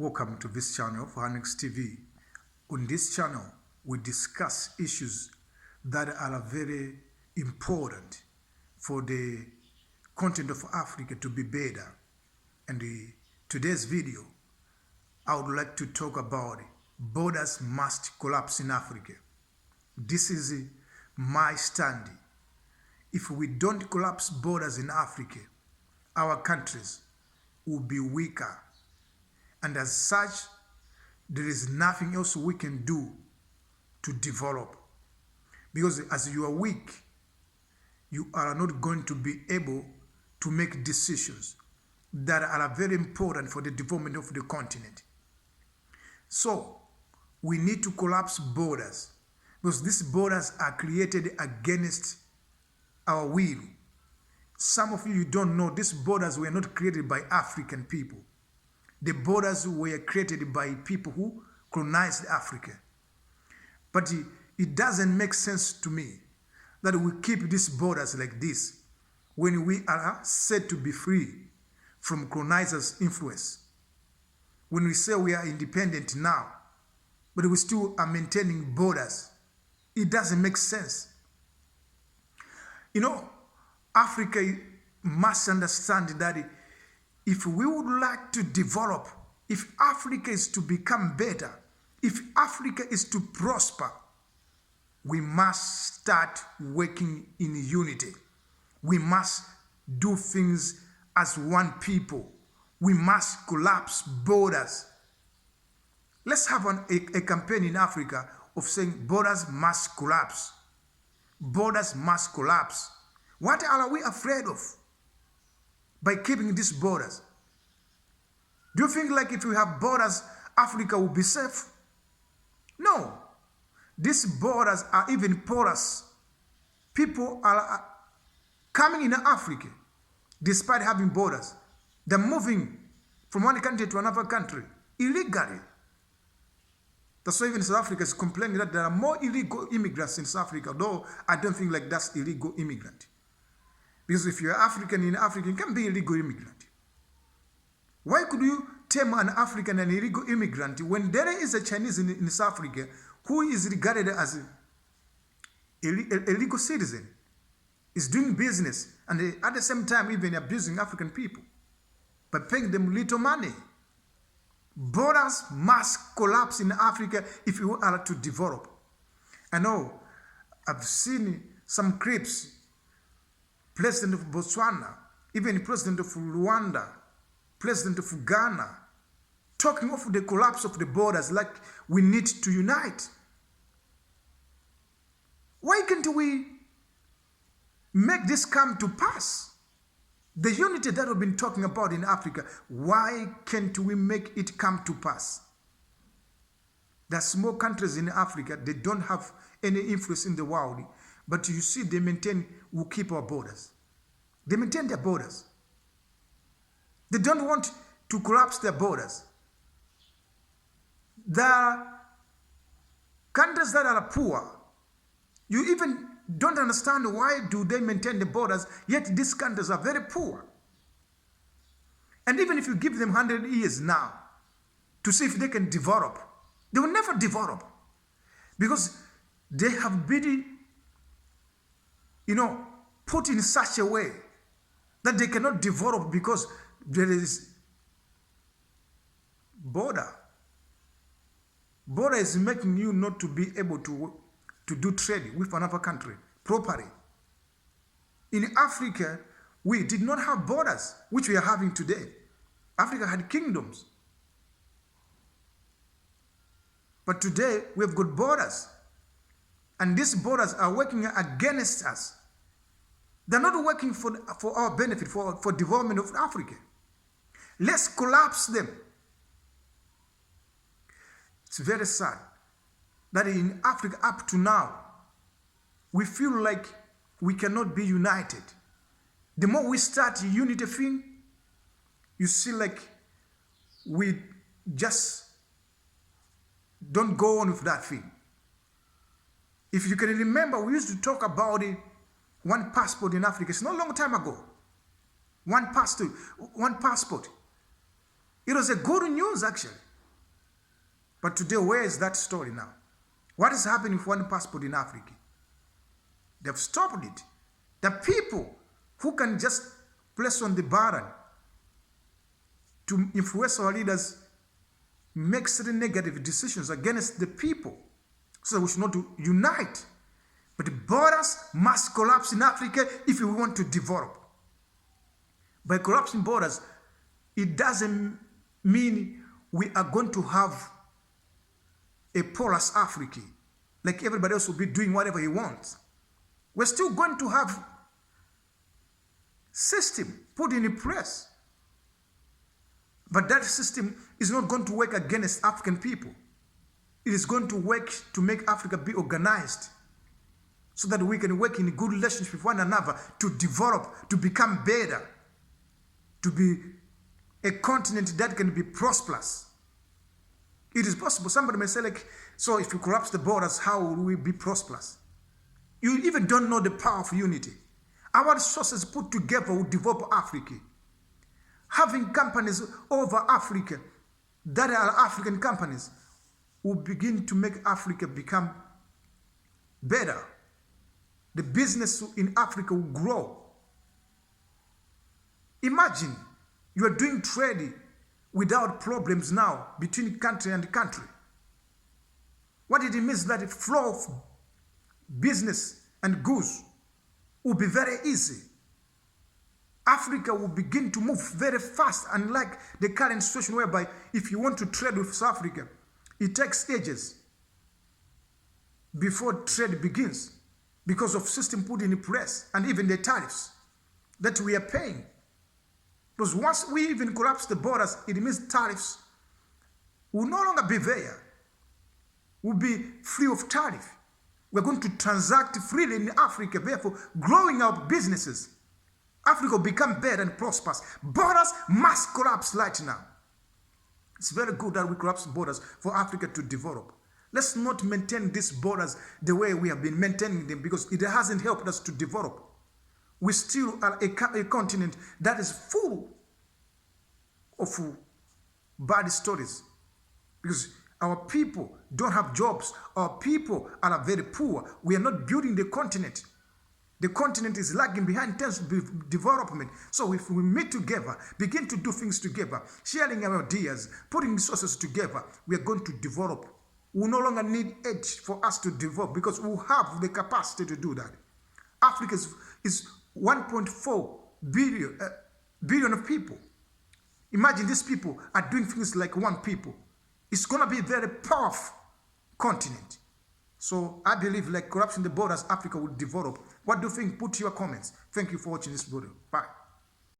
Welcome to this channel for Hanleck TV. On this channel, we discuss issues that are very important for the continent of Africa to be better. And today's video, I would like to talk about borders must collapse in Africa. This is my stand. If we don't collapse borders in Africa, our countries will be weaker. And as such, there is nothing else we can do to develop. Because as you are weak, you are not going to be able to make decisions that are very important for the development of the continent. So, we need to collapse borders, because these borders are created against our will. Some of you don't know these borders were not created by African people. The borders were created by people who colonized Africa. But it doesn't make sense to me that we keep these borders like this when we are said to be free from colonizers' influence. When we say we are independent now, but we still are maintaining borders, it doesn't make sense. You know, Africa must understand that if we would like to develop, if Africa is to become better, if Africa is to prosper, we must start working in unity. We must do things as one people. We must collapse borders. Let's have a campaign in Africa of saying borders must collapse. Borders must collapse. What are we afraid of by keeping these borders? Do you think like if we have borders, Africa will be safe? No. These borders are even porous. People are coming in Africa despite having borders. They're moving from one country to another country illegally. That's why even South Africa is complaining that there are more illegal immigrants in South Africa, though I don't think like that's illegal immigrant. Because if you're African in Africa, you can be illegal immigrant. Why could you term an African an illegal immigrant when there is a Chinese in South Africa who is regarded as a legal citizen, is doing business, and at the same time even abusing African people by paying them little money? Borders must collapse in Africa if we are to develop. I know I've seen some clips. President of Botswana, even President of Rwanda, President of Ghana, talking of the collapse of the borders like we need to unite. Why can't we make this come to pass? The unity that we've been talking about in Africa, why can't we make it come to pass? There are small countries in Africa, they don't have any influence in the world, but you see they will keep our borders. They maintain their borders. They don't want to collapse their borders. There are countries that are poor. You even don't understand why do they maintain the borders, yet these countries are very poor. And even if you give them 100 years now to see if they can develop, they will never develop. Because they have been, put in such a way that they cannot develop because there is border. Border is making you not to be able to do trade with another country properly. In Africa, we did not have borders, which we are having today. Africa had kingdoms. But today, we have got borders. And these borders are working against us. They're not working for our benefit, for development of Africa. Let's collapse them. It's very sad that in Africa up to now, we feel like we cannot be united. The more we start a unity thing, you see like we just don't go on with that thing. If you can remember, we used to talk about it. One passport in Africa. It's not a long time ago. One passport. It was a good news, actually. But today, where is that story now? What is happening with one passport in Africa? They've stopped it. The people who can just press on the button to influence our leaders make certain negative decisions against the people. So we should not unite. But the borders must collapse in Africa if we want to develop. By collapsing borders, it doesn't mean we are going to have a porous Africa, like everybody else will be doing whatever he wants. We're still going to have system put in place. But that system is not going to work against African people. It is going to work to make Africa be organized so that we can work in a good relationship with one another to develop, to become better, to be a continent that can be prosperous. It is possible. Somebody may say, like, so if you collapse the borders, how will we be prosperous? You even don't know the power of unity. Our resources put together will develop Africa. Having companies over Africa that are African companies will begin to make Africa become better. The business in Africa will grow. Imagine you are doing trade without problems now between country and country. What it means is that the flow of business and goods will be very easy. Africa will begin to move very fast, unlike the current situation whereby if you want to trade with South Africa, it takes ages before trade begins because of system put in place and even the tariffs that we are paying. Because once we even collapse the borders, it means tariffs will no longer be there. We'll be free of tariff. We're going to transact freely in Africa, therefore growing our businesses. Africa will become better and prosperous. Borders must collapse right now. It's very good that we collapse borders for Africa to develop. Let's not maintain these borders the way we have been maintaining them because it hasn't helped us to develop. We still are a continent that is full of bad stories because our people don't have jobs. Our people are very poor. We are not building the continent. The continent is lagging behind in terms of development. So if we meet together, begin to do things together, sharing our ideas, putting resources together, we are going to develop. We will no longer need aid for us to develop because we have the capacity to do that. Africa is 1.4 billion of people. Imagine these people are doing things like one people. It's going to be a very powerful continent. So I believe like collapsing the borders, Africa will develop. What do you think? Put your comments. Thank you for watching this video. Bye.